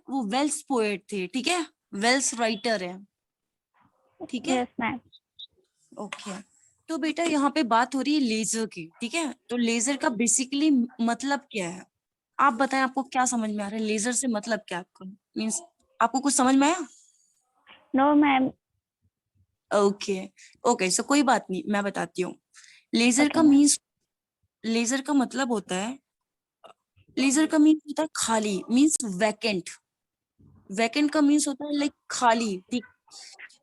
वो Wales poet थे, ठीक है, वेल्स राइटर है, ठीक है। Yes ma'am. ओके, तो बेटा यहाँ पे बात हो रही है लेजर की, ठीक है। तो लेजर का बेसिकली मतलब क्या है, आप बताएं, आपको क्या समझ में आ रहा है, लेजर से मतलब क्या है आपको, मीन्स आपको कुछ समझ में आया? No ma'am. Okay, okay, so कोई बात नहीं, मैं बताती हूँ। लेजर ओके का मैम। मीन्स, लेजर का मतलब होता है, लेजर का मीन्स होता है खाली, मीन्स वैकेंट। वैकेंट का मीन्स होता है लाइक खाली, ठीक।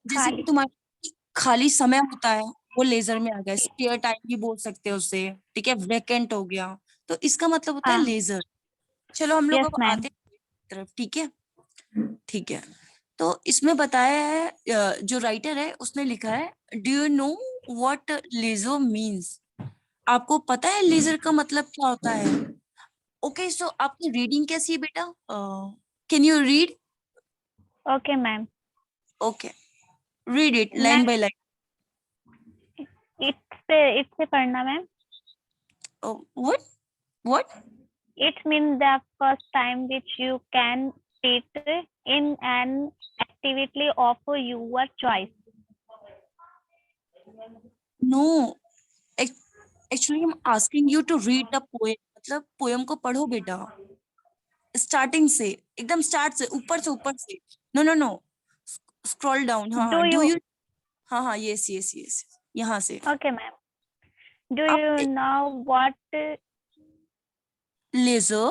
जैसे कि खाली। तुम्हारा खाली समय होता है, वो लेजर में आ गया, स्पेयर टाइम भी बोल सकते हो उसे, ठीक है, वैकेंट हो गया। तो इसका मतलब होता है हाँ। लेजर। चलो हम लोग यस अब मैम। आते हैं तरफ, ठीक है, ठीक है। तो इसमें बताया है, जो राइटर है उसने लिखा है, do you know what leisure means, आपको पता है लेजर का मतलब क्या होता है? ओके, सो आपकी रीडिंग कैसी है बेटा, can you read? Okay ma'am. Okay, read it line ma'am by line. It से पढ़ना ma'am. What, what? It means the first time which you can sit in an activity of your choice. No, actually I am asking you to read the poem, मतलब poem को पढ़ो बेटा, starting से, एकदम start से, ऊपर से, ऊपर से। No no no, scroll down, हाँ Do हाँ, डू you? यू, हाँ हाँ, यस यस यस, यहाँ से Okay, ma'am. Do आप। you know leisure,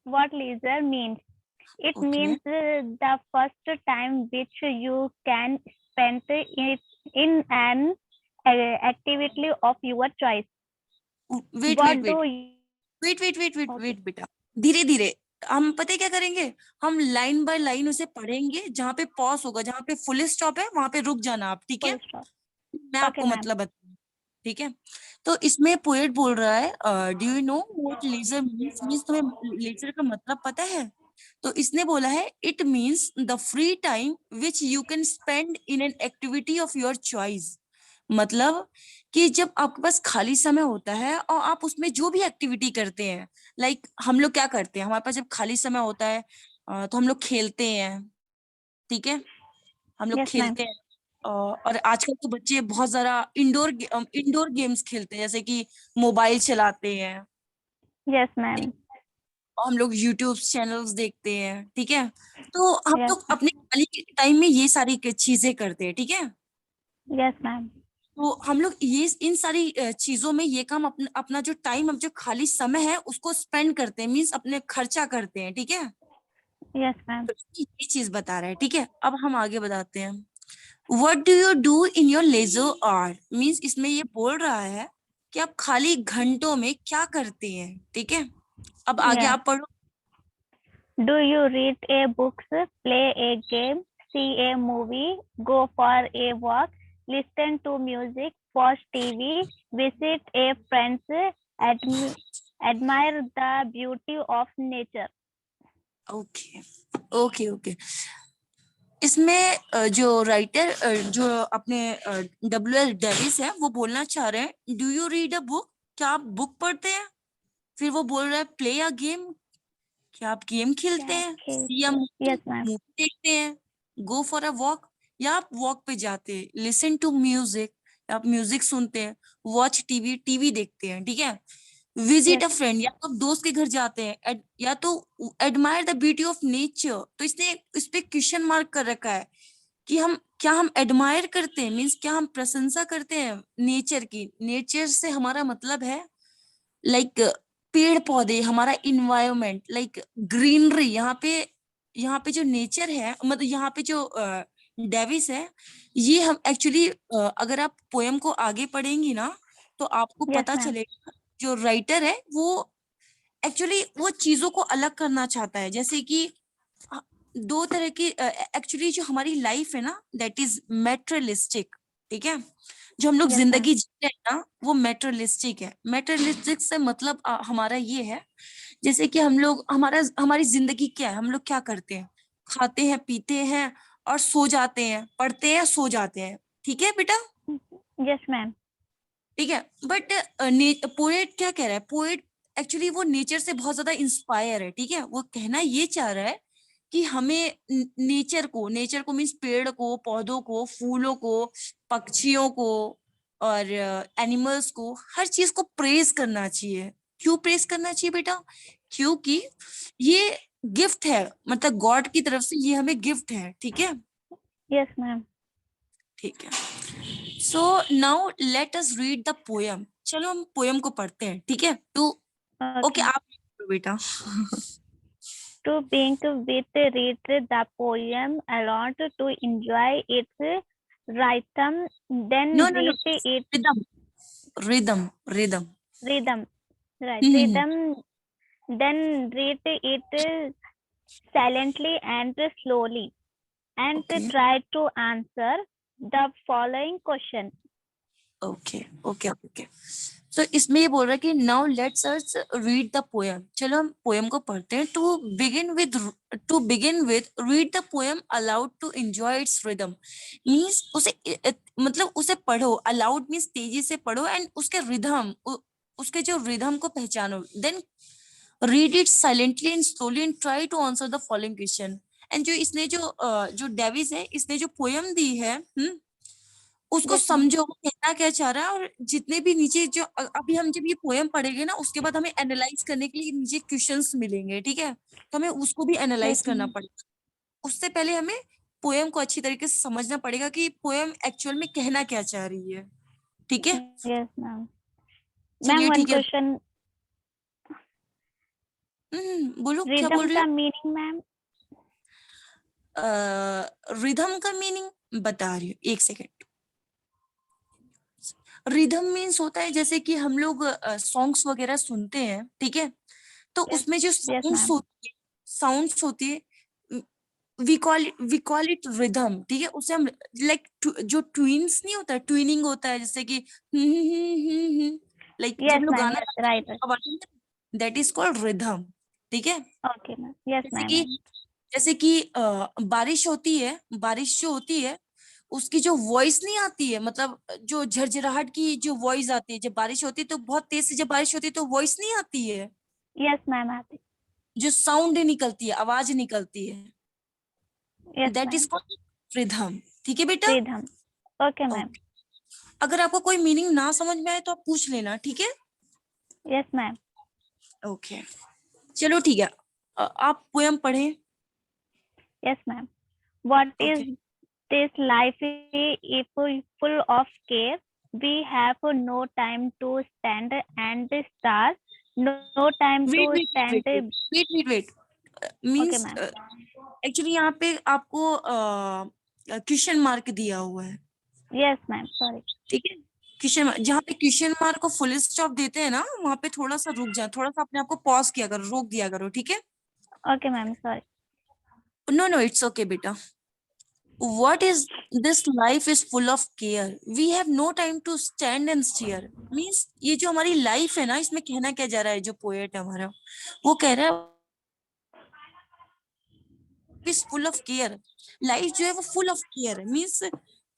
what leisure means? It okay, means the first time which you can spend it in an activity of your choice. Wait wait What wait do you? Wait wait wait wait Okay. Wait बेटा, धीरे धीरे। हम पता है क्या करेंगे, हम line by line उसे पढ़ेंगे, जहाँ पे पॉज होगा, जहाँ पे फुल स्टॉप है, वहां पे रुक जाना आप, ठीक है। Full stop. मैं Okay, आपको ma'am. मतलब बताऊँ, ठीक है। तो इसमें पोएट बोल रहा है, do you know what leisure means, means तुम्हें लेजर का मतलब पता है? तो इसने बोला है, it means the free time which you can spend in an activity of your choice. मतलब कि जब आपके पास खाली समय होता है और आप उसमें जो भी एक्टिविटी करते हैं, लाइक हम लोग क्या करते हैं, हमारे पास जब खाली समय होता है, तो हम लोग खेलते हैं, ठीक है, हम लोग Yes, ma'am. खेलते हैं। और आजकल तो बच्चे बहुत ज्यादा इंडोर गेम्स खेलते हैं, जैसे कि मोबाइल चलाते हैं, Yes, ma'am. और हम लोग यूट्यूब चैनल्स देखते हैं, ठीक है। तो हम Yes, लोग ma'am. अपने खाली टाइम में ये सारी चीजें करते हैं, ठीक है। Yes, ma'am. तो हम लोग ये इन सारी चीजों में ये काम अपना अपना जो टाइम, अब जो खाली समय है उसको स्पेंड करते हैं, मीन्स अपने खर्चा करते हैं, ठीक है। Yes, ma'am. तो ये चीज बता रहा है, ठीक है। अब हम आगे बताते हैं, what do you do in your leisure hour, means इसमें ये बोल रहा है कि आप खाली घंटों में क्या करते हैं, ठीक है। अब आगे Yeah. आप पढ़ो। Do you read a books, play a game, see a movie, go for a walk, listen to music, watch TV, visit a friends, admi- admire the beauty of nature? Okay, okay, okay. इसमें जो writer, जो अपने W.S. Davis है, वो बोलना चाह रहे हैं, do you read a book, क्या आप बुक पढ़ते हैं? फिर वो बोल रहा है, प्ले अ गेम, क्या आप गेम खेलते हैं? See a movie, Yes, ma'am. Movie देखते हैं? गो फॉर अ वॉक, या आप वॉक पे जाते हैं? लिसन टू म्यूजिक, आप म्यूजिक सुनते हैं? वॉच टीवी, टीवी देखते हैं, ठीक है। विजिट Yes, अ फ्रेंड, या तो आप दोस्त के घर जाते हैं, या तो admire the beauty of nature. तो इसने इस पे क्वेश्चन मार्क कर रखा है कि हम क्या, हम एडमायर करते हैं, मीन्स क्या हम प्रशंसा करते हैं नेचर की? नेचर से हमारा मतलब है लाइक पेड़ पौधे, हमारा इन्वायरमेंट, लाइक ग्रीनरी। यहाँ पे जो नेचर है, मतलब यहाँ पे जो डेविस है, ये हम एक्चुअली, अगर आप पोयम को आगे पढ़ेंगी ना, तो आपको yes, पता ma'am. चलेगा जो राइटर है वो एक्चुअली वो चीजों को अलग करना चाहता है, जैसे कि अ, दो तरह की, एक्चुअली जो हमारी लाइफ है ना, दैट इज मेटेरियलिस्टिक, ठीक है। जो हम लोग Yes, ma'am. जिंदगी जीते हैं ना, वो मेटेरियलिस्टिक है। मेटेरियलिस्टिक से मतलब हमारा ये है, जैसे कि हम लोग, हमारी जिंदगी क्या है, हम लोग क्या करते हैं, खाते हैं, पीते हैं और सो जाते हैं, पढ़ते हैं, सो जाते हैं, ठीक है बेटा, Yes, ma'am. ठीक है। बट पोएट क्या कह रहा है, पोएट एक्चुअली वो नेचर से बहुत ज्यादा इंस्पायर है, ठीक है। वो कहना ये चाह रहा है कि हमें नेचर को मीन्स पेड़ को, पौधों को, फूलों को, पक्षियों को और एनिमल्स को, हर चीज को प्रेज करना चाहिए। क्यों प्रेज करना चाहिए बेटा? क्योंकि ये गिफ्ट है, मतलब गॉड की तरफ से ये हमें गिफ्ट है, ठीक है। Yes, ma'am. ठीक है। So now let us read the poem. चलो हम पोयम को पढ़ते हैं, ठीक है। To okay, Okay. आप पढ़ो बेटा। To being with read the poem alone to enjoy its rhythm, no then no no, read its rhythm, rhythm, rhythm. rhythm. Right. Hmm, Rhythm, then read it silently and slowly, and okay try to answer the following question. Okay okay okay. So इसमें ये बोल रहा है कि now let's us read the poem. चलो हम poem को पढ़ते हैं। To begin with read the poem aloud to enjoy its rhythm. Means उसे मतलब उसे पढ़ो, अलाउड मींस तेजी से पढ़ो, एंड उसके रिदम, उसके जो रिदम को पहचानो। Then read it silently and slowly and try to answer the following question. And जो इसने जो डेविस है, इसने जो पोयम दी है, उसको Yes, ma'am. समझो वो कहना क्या चाह रहा है। और जितने भी नीचे जो अभी हम जब ये पोयम पढ़ेंगे ना, उसके बाद हमें एनालाइज करने के लिए नीचे क्वेश्चंस मिलेंगे, ठीक है। तो हमें उसको भी Yes, एनालाइज करना ma'am. पड़ेगा। उससे पहले हमें पोयम को अच्छी तरीके से समझना पड़ेगा कि पोयम एक्चुअल में कहना क्या चाह रही है, ठीक है। Yes, ma'am. Ma'am, चलिए one ठीक है। question. बोलो क्या बोल Rhythm रही का meaning, ma'am? हो। रिदम का मीनिंग बता रही हूँ, एक सेकेंड। रिदम मीन्स होता है जैसे कि हम लोग सॉन्ग्स वगैरह सुनते हैं, ठीक है। तो Yes. उसमें जो Yes, साउंड्स ma'am. होती है, साउंड्स होती है, वी कॉल इट रिदम, ठीक है। उसे हम लाइक जो ट्विंस नहीं होता, ट्विनिंग होता है, जैसे कि लाइक जब Yes, लोग ma'am. गाना Yes, गाते right. हैं आवाज, दैट इज कॉल्ड रिदम, ठीक है। Okay, ma'am. Yes, जैसे ma'am. कि जैसे कि बारिश होती है, बारिश जो होती है, उसकी जो वॉइस नहीं आती है, मतलब जो झरझराहट की जो वॉइस आती है जब बारिश होती है, तो बहुत तेज से जब बारिश होती है तो वॉइस नहीं आती है, Yes, ma'am. Happy. जो साउंड निकलती है, आवाज निकलती है, Yes, that is ma'am. Called rhythm, ठीक है बेटा। Rhythm. Okay, ma'am. ओके, अगर आपको कोई मीनिंग ना समझ में आए तो आप पूछ लेना, ठीक है। Yes, ma'am. ओके, चलो ठीक है। आप पोयम पढ़ें। Yes, ma'am. What okay, is this life if full of care? We have no time to stand and start. No time wait to wait stand. Wait wait wait wait wait Okay, means ma'am. Actually यहाँ पे आपको question mark दिया हुआ है, Yes, ma'am. Sorry. ठीक है। Question, जहाँ पे क्वेश्चन मार्क को फुल स्टॉप देते हैं ना, वहां पे थोड़ा सा रुक जाए, थोड़ा सा अपने आप को पॉज किया करो, रोक दिया करो, ठीक है। Okay, ma'am. Sorry. No no, it's okay बेटा। What is this life is full of care. We have no time to stand and stare. Means ये जो हमारी लाइफ है ना, इसमें कहना क्या जा रहा है, जो पोएट है हमारा, वो कह रहा है is full of care. Life जो है वो फुल ऑफ केयर है, मीन्स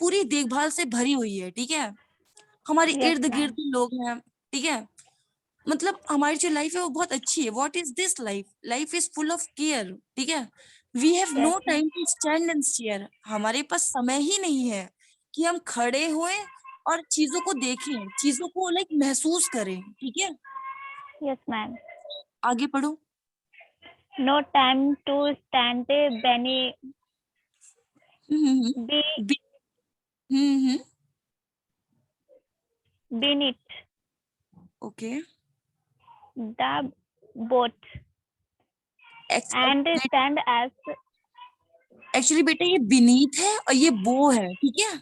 पूरी देखभाल से भरी हुई है, ठीक है। हमारे Yes, इर्द गिर्द ma'am. लोग हैं, ठीक है। मतलब हमारी जो लाइफ है वो बहुत अच्छी है। What is this life? Life is full of care, ठीक है। We have Yes, no ma'am. Time to stand and stare. हमारे पास समय ही नहीं है कि हम खड़े हुए और चीजों को देखें, चीजों को लाइक महसूस करें, ठीक है। Yes, ma'am. आगे पढ़ो। No time to stand hmm be, be- hmm beneath okay. the boat and stand as actually बेटा ये बीनीथ है और ये बो है, ठीक है।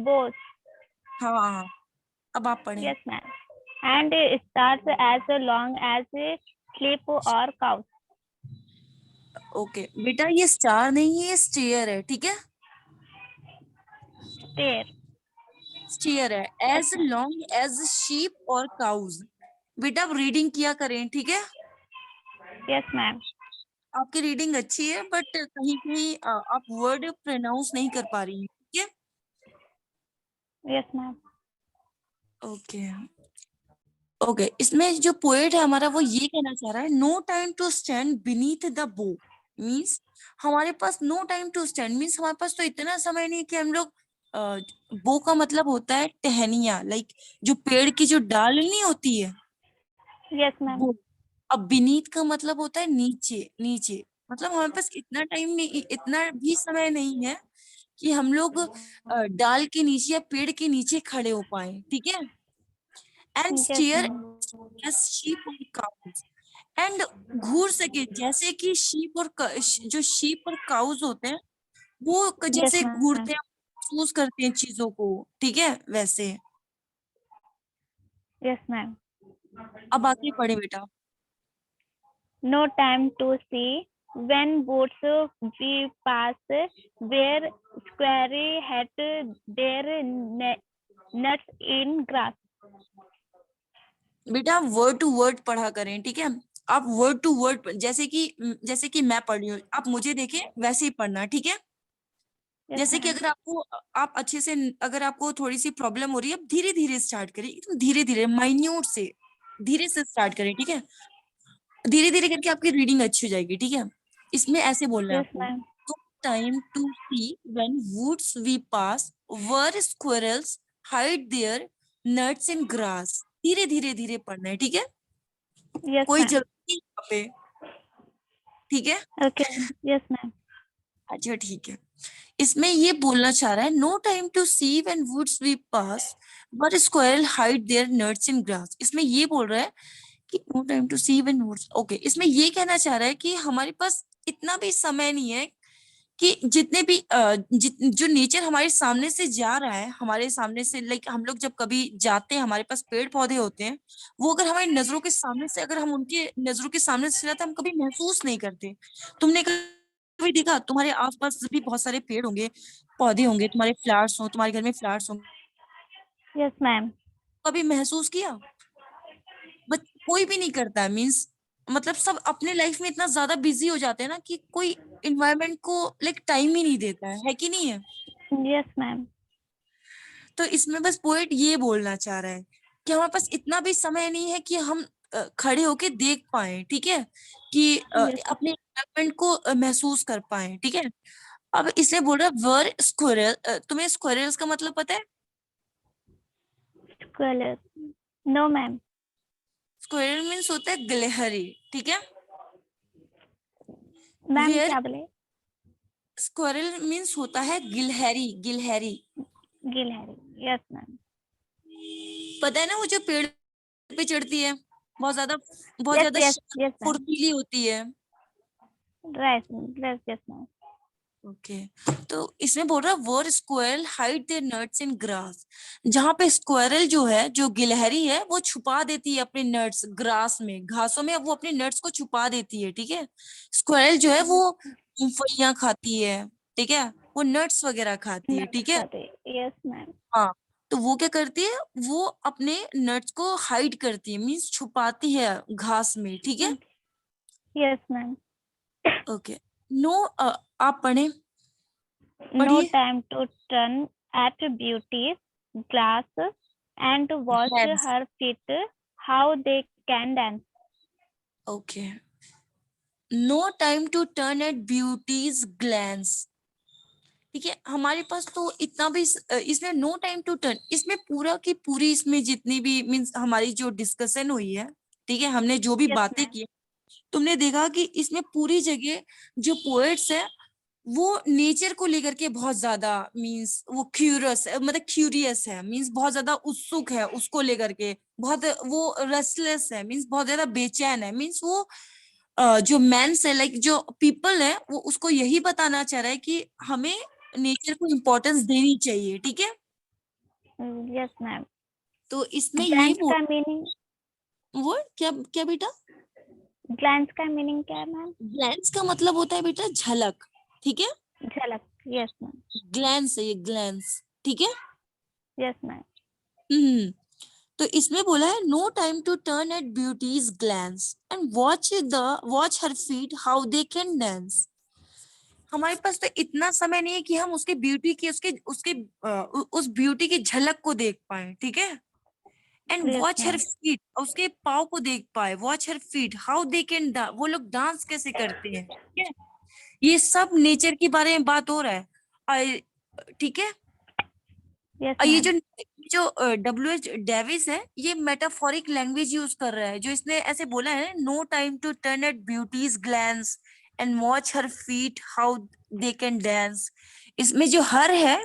boat. हाँ, अब आप पढ़ें। Yes, ma'am. And starts as long as sleep or cows. Okay बेटा, ये स्टार नहीं है, ये स्टेयर है, ठीक है। Stare. स्टेयर है, Yes, as ma'am. Long as sheep और काउज। बेटा आप रीडिंग किया करें, ठीक है। Yes, ma'am. आपकी रीडिंग अच्छी है, बट कहीं कहीं आप वर्ड प्रोनाउंस नहीं कर पा रही हैं, ठीक है। Yes, ma'am. ओके, ओके, इसमें जो पोएट है हमारा वो ये कहना चाह रहा है, no time to stand beneath the bough, means हमारे पास no time to stand means हमारे पास तो इतना समय नहीं कि हम लोग बो का मतलब होता है टहनिया, लाइक जो पेड़ की जो डाल नहीं होती है Yes, ma'am. वो। अब बीनीथ का मतलब होता है नीचे, नीचे मतलब हमारे पास इतना टाइम नहीं, इतना भी समय नहीं है कि हम लोग डाल के नीचे या पेड़ के नीचे खड़े हो पाए, ठीक है। And Yes, stare ma'am. As sheep और काउज, एंड घूर सके जैसे कि शीप और जो शीप और काउज होते हैं वो Yes, जैसे ma'am. घूरते हैं, महसूस करते हैं चीजों को, ठीक है वैसे। Yes, ma'am. अब आगे पढ़े बेटा। No time to see when boats we pass where square had their nuts in grass. बेटा वर्ड टू वर्ड पढ़ा करें, ठीक है। आप वर्ड टू वर्ड, जैसे कि मैं पढ़ रही हूँ, आप मुझे देखें वैसे ही पढ़ना, ठीक है। Yes, जैसे कि ma'am. अगर आपको, आप अच्छे से, अगर आपको थोड़ी सी प्रॉब्लम हो रही है, आप धीरे धीरे स्टार्ट करें, एकदम धीरे धीरे, माइन्यूट से, धीरे से स्टार्ट करें, ठीक है। धीरे धीरे करके आपकी रीडिंग अच्छी हो जाएगी, ठीक है। इसमें ऐसे बोलना है Yes, आपको, ma'am. Time to see when woods we pass where squirrels hide their nuts in grass. धीरे धीरे धीरे पढ़ना है, ठीक है। Yes, कोई ma'am. जल्दी नहीं यहाँ पे, ठीक है। Okay. Yes, ma'am. अच्छा ठीक है। इसमें ये बोलना चाह रहा है, no time to see when woods we pass where squirrel hide their nuts in grass. इसमें ये बोल रहा है कि no time to see when woods, okay, इसमें ये कहना चाह रहा है कि हमारे पास इतना भी समय नहीं है कि जितने भी जो नेचर हमारे सामने से जा रहा है, हमारे सामने से, लाइक हम लोग जब कभी जाते हैं, हमारे पास पेड़ पौधे होते हैं, वो अगर हमारी नजरों के सामने से, अगर हम उनके नजरों के सामने से जाते हैं, हम कभी महसूस नहीं करते। तुमने कभी देखा, तुम्हारे आसपास भी बहुत सारे पेड़ होंगे, पौधे होंगे, तुम्हारे फ्लावर्स हो, तुम्हारे घर में फ्लावर्स होंगे, Yes, ma'am. कभी महसूस किया? बट कोई भी नहीं करता है, मीन्स मतलब सब अपने लाइफ में इतना ज्यादा बिजी हो जाते हैं ना कि कोई इन्वायरमेंट को लाइक टाइम ही नहीं देता है कि नहीं है। Yes, ma'am. तो इसमें बस पोएट ये बोलना चाह रहा है कि हमारे पास इतना भी समय नहीं है कि हम खड़े होके देख पाए, ठीक है, कि Yes, अपने इन्वायरमेंट को महसूस कर पाए, ठीक है। अब इसमें बोल रहा है वर स्क्विरल, तुम्हें स्क्विरल्स का मतलब पता है? squirrel. No, ma'am. Squirrel means होता है गिलहरी, ठीक है। मैम वेयर क्या बोले? स्क्विरल मीन्स होता है गिलहरी, गिलहरी। गिलहरी. Yes ma'am. पता है ना, वो जो पेड़ पे चढ़ती है, बहुत यस ज्यादा यस यस मैम. फुर्तीली होती है। Right. Yes yes ma'am. Okay, तो इसमें बोल रहा है where squirrel hide their nuts in grass. जहां पे स्क्वेरल जो है, जो गिलहरी है, वो छुपा देती है अपने नट्स ग्रास में, घासों में, वो अपने नट्स को छुपा देती है, ठीक है। स्क्वेरल जो है वो मूंगफलियां खाती है, ठीक है, वो नट्स वगैरह खाती है, नट्स ठीक है। खाते. Yes ma'am. हाँ, तो वो क्या करती है, वो अपने नट्स को हाइड करती है, मीन्स छुपाती है घास में, ठीक है। Yes ma'am. ओके, नो, आप पढ़े, नो पढ़िए। Time to turn at beauty's glass and watch glance, her feet how they can dance. Okay, no time to turn at beauty's glance, ठीक है। हमारे पास तो इतना भी इसमें नो टाइम टू टर्न, इसमें पूरा की पूरी, इसमें जितनी भी मीन्स हमारी जो डिस्कशन हुई है, ठीक है, हमने जो भी Yes बातें ma'am. की, तुमने देखा कि इसमें पूरी जगह जो पोएट्स है वो नेचर को लेकर के बहुत ज्यादा, मीन्स वो क्यूरियस, मतलब क्यूरियस है, मीन्स बहुत ज्यादा उत्सुक है उसको लेकर के, बहुत वो रेस्टलेस है, मीन्स बहुत ज्यादा बेचैन है, मीन्स वो जो मैंस है, लाइक जो पीपल है, वो उसको यही बताना चाह रहा है कि हमें नेचर को इम्पोर्टेंस देनी चाहिए, ठीक है। Yes ma'am. तो इसमें ये Glance का मीनिंग, वो क्या क्या बेटा? ग्लैंस का मीनिंग क्या है मैम? ग्लैंस का मतलब होता है बेटा झलक, ठीक है। झलक. Yes ma'am. ग्लैंस है ये, ग्लैंस, ठीक है। Yes ma'am. हम्म, तो इसमें बोला है no time to turn at beauty's glance and watch her feet how they can dance. हमारे पास तो इतना समय नहीं है कि हम उसके ब्यूटी की, उसके उसके उस ब्यूटी की झलक को देख पाए, ठीक है। And Yes, watch her ma'am. Feet, उसके पाँव को देख पाए, watch her feet, how they can, वो लोग डांस कैसे करते हैं, ठीक है। ये सब नेचर के बारे में बात हो रहा है। ठीक है। Yes, ये ma'am. जो डब्ल्यू एच डेविस है, ये मेटाफोरिक लैंग्वेज यूज कर रहा है, जो इसने ऐसे बोला है, no time to turn at beauty's glance and watch her feet how they can dance. इसमें जो हर है,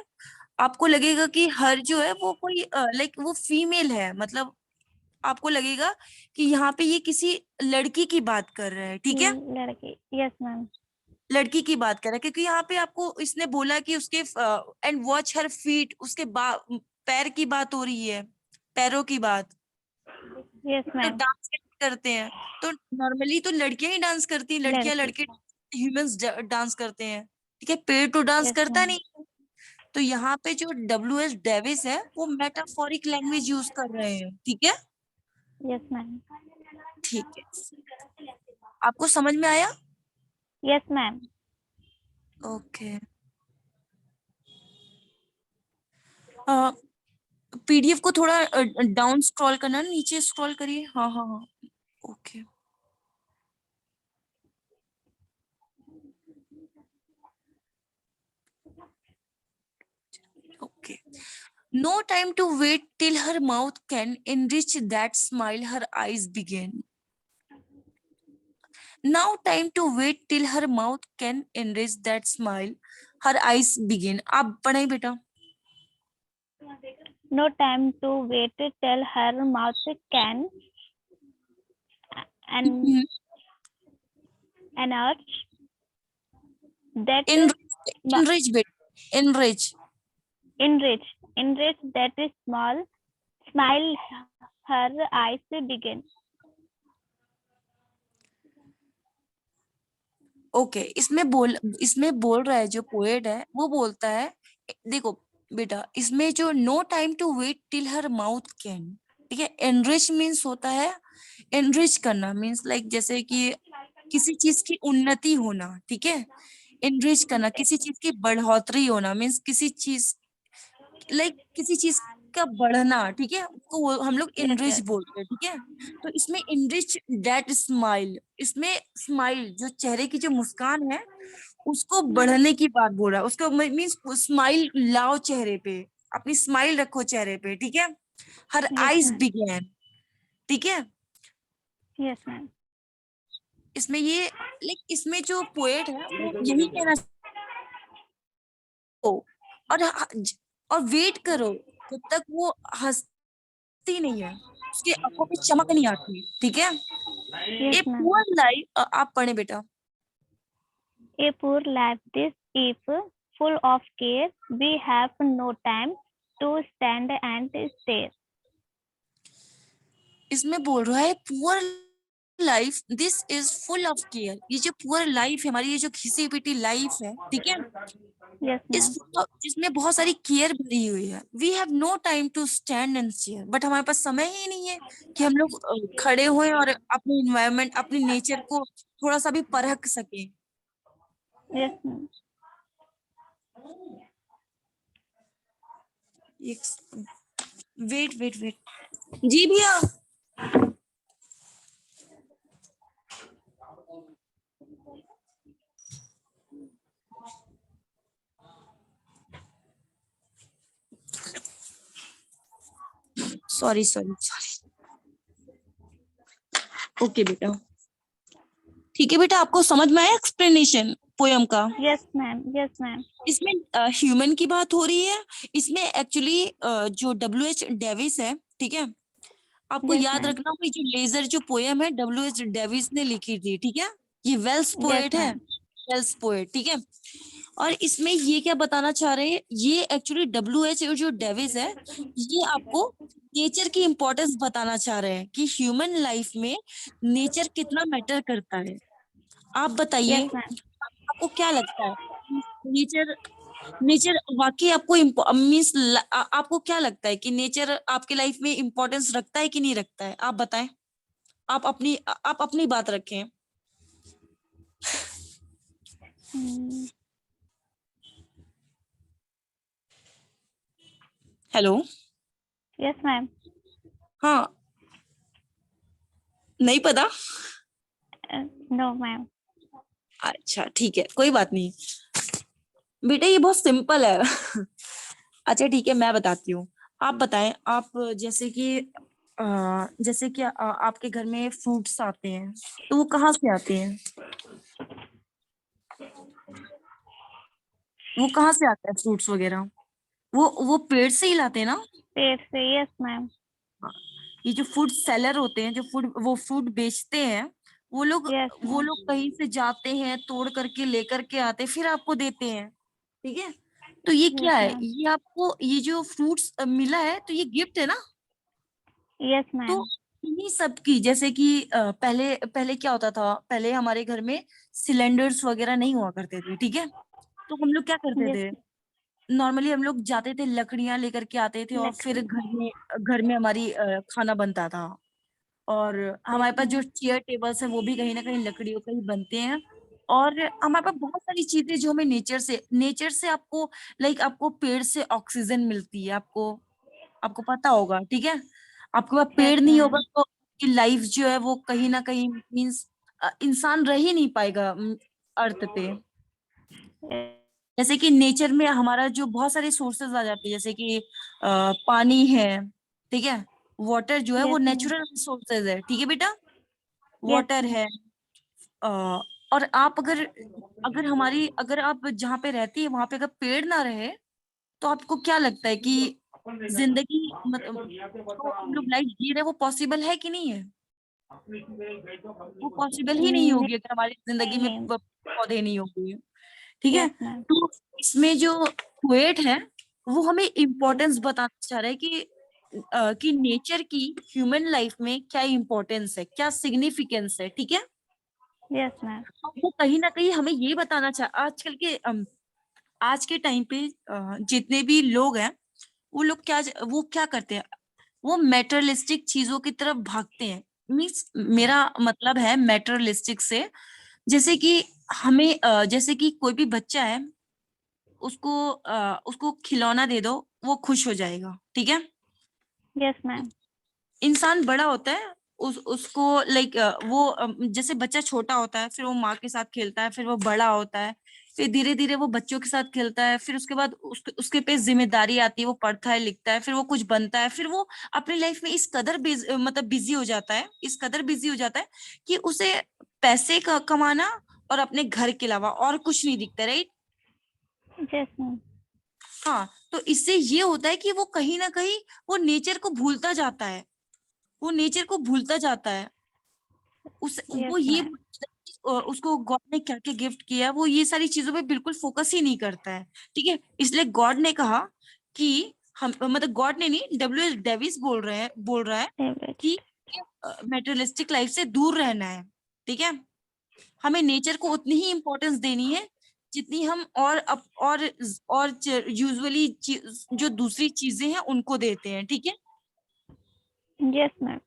आपको लगेगा कि हर जो है वो कोई लाइक वो फीमेल है, मतलब आपको लगेगा कि यहाँ पे ये किसी लड़की की बात कर रहा है, ठीक है, लड़की. Yes, ma'am. लड़की की बात कर रहा है, क्योंकि यहाँ पे आपको इसने बोला कि उसके एंड वॉच हर फीट, उसके पैर की बात हो रही है, पैरों की बात। Yes, तो ma'am. डांस कैसे करते हैं, तो नॉर्मली तो लड़कियां ही डांस करती हैं, लड़कियां लड़की. लड़के ह्यूमंस डांस करते हैं, ठीक है, पेड़ तो डांस Yes, करता ma'am. नहीं है। तो यहाँ पे जो डब्ल्यू एच डेविस है, वो मेटाफोरिक लैंग्वेज यूज कर रहे हैं, ठीक है। Yes, ma'am. ठीक है, आपको समझ में आया? Yes, ma'am. ओके। पीडीएफ को थोड़ा डाउन स्क्रॉल करना, नीचे स्क्रॉल करिए, हाँ हाँ हाँ, okay okay. No time to wait till her mouth can enrich that smile, her eyes begin. Now time to wait till her mouth can enrich that smile, her eyes begin. आप पढ़ाई बेटा। No time to wait till her mouth can and Mhm. urge that Enrich, ma- enrich बेटा, enrich. enrich that small smile, her eyes begin. Okay, इसमें बोल रहा है, जो poet है वो बोलता है, देखो बेटा, इसमें जो no time to wait till her mouth can, ठीक है, एनरिच मीन्स होता है, एनरिच करना मीन्स लाइक जैसे कि किसी चीज की उन्नति होना, ठीक है, एनरिच करना, किसी चीज की बढ़ोतरी होना मीन्स किसी चीज, लाइक किसी चीज का बढ़ना, ठीक है, उसको हम लोग Yes, इनरिच yes. बोलते हैं, ठीक है। तो इसमें इनरिच दैट स्माइल, इसमें स्माइल जो चेहरे की जो मुस्कान है, उसको बढ़ने की बात बोल रहा है, उसको मीन्स स्माइल लाओ चेहरे पे, अपनी स्माइल रखो चेहरे पे, ठीक है, हर Yes, आइज ma'am. बिगेन, ठीक है। Yes, ma'am. इसमें ये लाइक इसमें जो पोएट है वो यही कहना चाहता, और और वेट करो जब तक वो हंसती नहीं है, उसके आंखों पे चमक नहीं आती, ठीक है। Yes, ए ma'am. पुअर लाइफ, आप पढ़े बेटा। A poor life this if full of care, we have no time to stand and stare. इसमें बोल रहा है poor life this is full of care, ये जो पुअर लाइफ है हमारी, ये जो घिसी पिटी लाइफ है, ठीक है, Yes, ma'am. जिसमें बहुत सारी केयर भरी हुई है, we have no time to stand and stare, but हमारे पास समय ही नहीं है कि हम लोग खड़े हुए और अपने इन्वायरमेंट, अपने नेचर को थोड़ा सा भी परख सके। Yes, ma'am. Wait wait wait, जी भैया। सॉरी सॉरी सॉरी, ओके बेटा, ठीक है बेटा, आपको समझ में आया एक्सप्लेनेशन पोयम का? Yes, ma'am. Yes, ma'am. इसमें ह्यूमन की बात हो रही है, इसमें एक्चुअली जो डब्ल्यू एच डेविस है, ठीक है, आपको Yes, याद ma'am. रखना होगा, जो लेजर जो पोयम है डब्ल्यू एच डेविस ने लिखी थी, ठीक है, ये वेल्स Yes, पोएट है, ma'am. वेल्स पोएट, ठीक है। और इसमें ये क्या बताना चाह रहे हैं, ये एक्चुअली डब्ल्यू एच जो डेविस है, ये आपको नेचर की इंपॉर्टेंस बताना चाह रहे हैं कि ह्यूमन लाइफ में नेचर कितना मैटर करता है। आप Yes, बताइए, ma'am. आपको क्या लगता है, नेचर, नेचर वाकई आपको मीन्स, आपको क्या लगता है कि नेचर आपके लाइफ में इम्पोर्टेंस रखता है कि नहीं रखता है, आप बताएं, आप अपनी बात रखें। Hmm. Hello, Yes, ma'am. हाँ, नहीं पता? No, ma'am. अच्छा ठीक है, कोई बात नहीं बेटा, ये बहुत सिंपल है। अच्छा ठीक है, मैं बताती हूँ। आप बताएं, आप जैसे कि जैसे कि आपके घर में फ्रूट्स आते हैं, तो वो कहाँ से आते हैं? वो कहाँ से आता है फ्रूट्स वगैरह? वो पेड़ से ही लाते हैं ना? Pear से, yes, ma'am. ये जो फूड सेलर होते हैं, जो फूड बेचते हैं, वो लोग Yes, वो ma'am. लोग कहीं से जाते हैं, तोड़ करके लेकर के आते हैं, फिर आपको देते हैं। ठीक है, तो ये Yes, क्या है, ma'am. ये आपको ये जो फ्रूट्स मिला है, तो ये गिफ्ट है ना? Yes, तो ma'am. इन्हीं सब की, जैसे कि पहले पहले क्या होता था, पहले हमारे घर में सिलेंडर्स वगैरह नहीं हुआ करते थे, ठीक है? तो हम लोग क्या करते Yes, थे, नॉर्मली हम लोग जाते थे, लकड़ियां लेकर के आते थे, और फिर लकड़ी. घर में हमारी खाना बनता था। और Yes, हमारे पास जो ma'am. चेयर टेबल्स है, वो भी कहीं ना कहीं लकड़ियों के ही बनते हैं। और हमारे पास बहुत सारी चीजें जो हमें नेचर से आपको, लाइक आपको पेड़ से ऑक्सीजन मिलती है, आपको आपको पता होगा, ठीक है? आपके पास Yes, पेड़ नहीं होगा ma'am. तो आपकी लाइफ जो है वो कहीं ना कहीं मीन्स इंसान रह ही नहीं पाएगा अर्थ पे। Yes, जैसे कि नेचर में हमारा जो बहुत सारे सोर्सेज आ जाते हैं, जैसे कि पानी है, ठीक है? वाटर जो है वो yes, ma'am. नेचुरल सोर्सेज है, ठीक है बेटा? Yes, water ma'am. है। अ, और आप अगर अगर आप जहाँ पे रहती है वहां पे अगर पेड़ ना रहे, तो आपको क्या लगता है कि जिंदगी, मतलब जो हम लोग लाइफ जी रहे हैं, वो पॉसिबल है कि नहीं है? वो पॉसिबल ही नहीं नहीं, होगी अगर हमारी जिंदगी में नहीं. पौधे नहीं होंगे, ठीक है? Yes, ma'am. तो इसमें जो पोएट है, वो हमें इम्पोर्टेंस बताना चाह रहा है कि नेचर की ह्यूमन लाइफ में क्या इम्पोर्टेंस है, क्या सिग्निफिकेंस है, ठीक है? Yes, ma'am. वो कहीं ना कहीं हमें ये बताना चाह, आज के टाइम पे जितने भी लोग हैं, वो क्या करते हैं, वो मेटरलिस्टिक चीजों की तरफ भागते हैं। मीन्स मेरा मतलब है मेटरलिस्टिक से, जैसे कि जैसे कि कोई भी बच्चा है, उसको खिलौना दे दो, वो खुश हो जाएगा, ठीक है? Yes, ma'am. इंसान बड़ा होता है, उसको लाइक जैसे बच्चा छोटा होता है, फिर वो माँ के साथ खेलता है, फिर वो बड़ा होता है, फिर धीरे धीरे वो बच्चों के साथ खेलता है, फिर उसके बाद उसके पे जिम्मेदारी आती है, वो पढ़ता है, लिखता है, फिर वो कुछ बनता है, फिर वो अपनी लाइफ में इस कदर मतलब बिजी हो जाता है, इस कदर बिजी हो जाता है कि उसे पैसे का कमाना और अपने घर के अलावा और कुछ नहीं दिखता, राइट? Yes, ma'am. हाँ, तो इससे ये होता है कि वो कहीं ना कहीं वो नेचर को भूलता जाता है, वो नेचर को भूलता जाता है। उस Yes, वो ये ma'am. उसको गॉड ने क्या क्या गिफ्ट किया है, वो ये सारी चीजों पे बिल्कुल फोकस ही नहीं करता है, ठीक है? इसलिए गॉड ने कहा कि हम, मतलब गॉड ने नहीं, डब्ल्यू एस डेविस बोल रहा है Favorite. कि मेटेरियलिस्टिक लाइफ से दूर रहना है, ठीक है? हमें नेचर को उतनी ही इम्पोर्टेंस देनी है जितनी हम और यूजुअली जो दूसरी चीजें हैं उनको देते हैं, ठीक है? Yes, ma'am.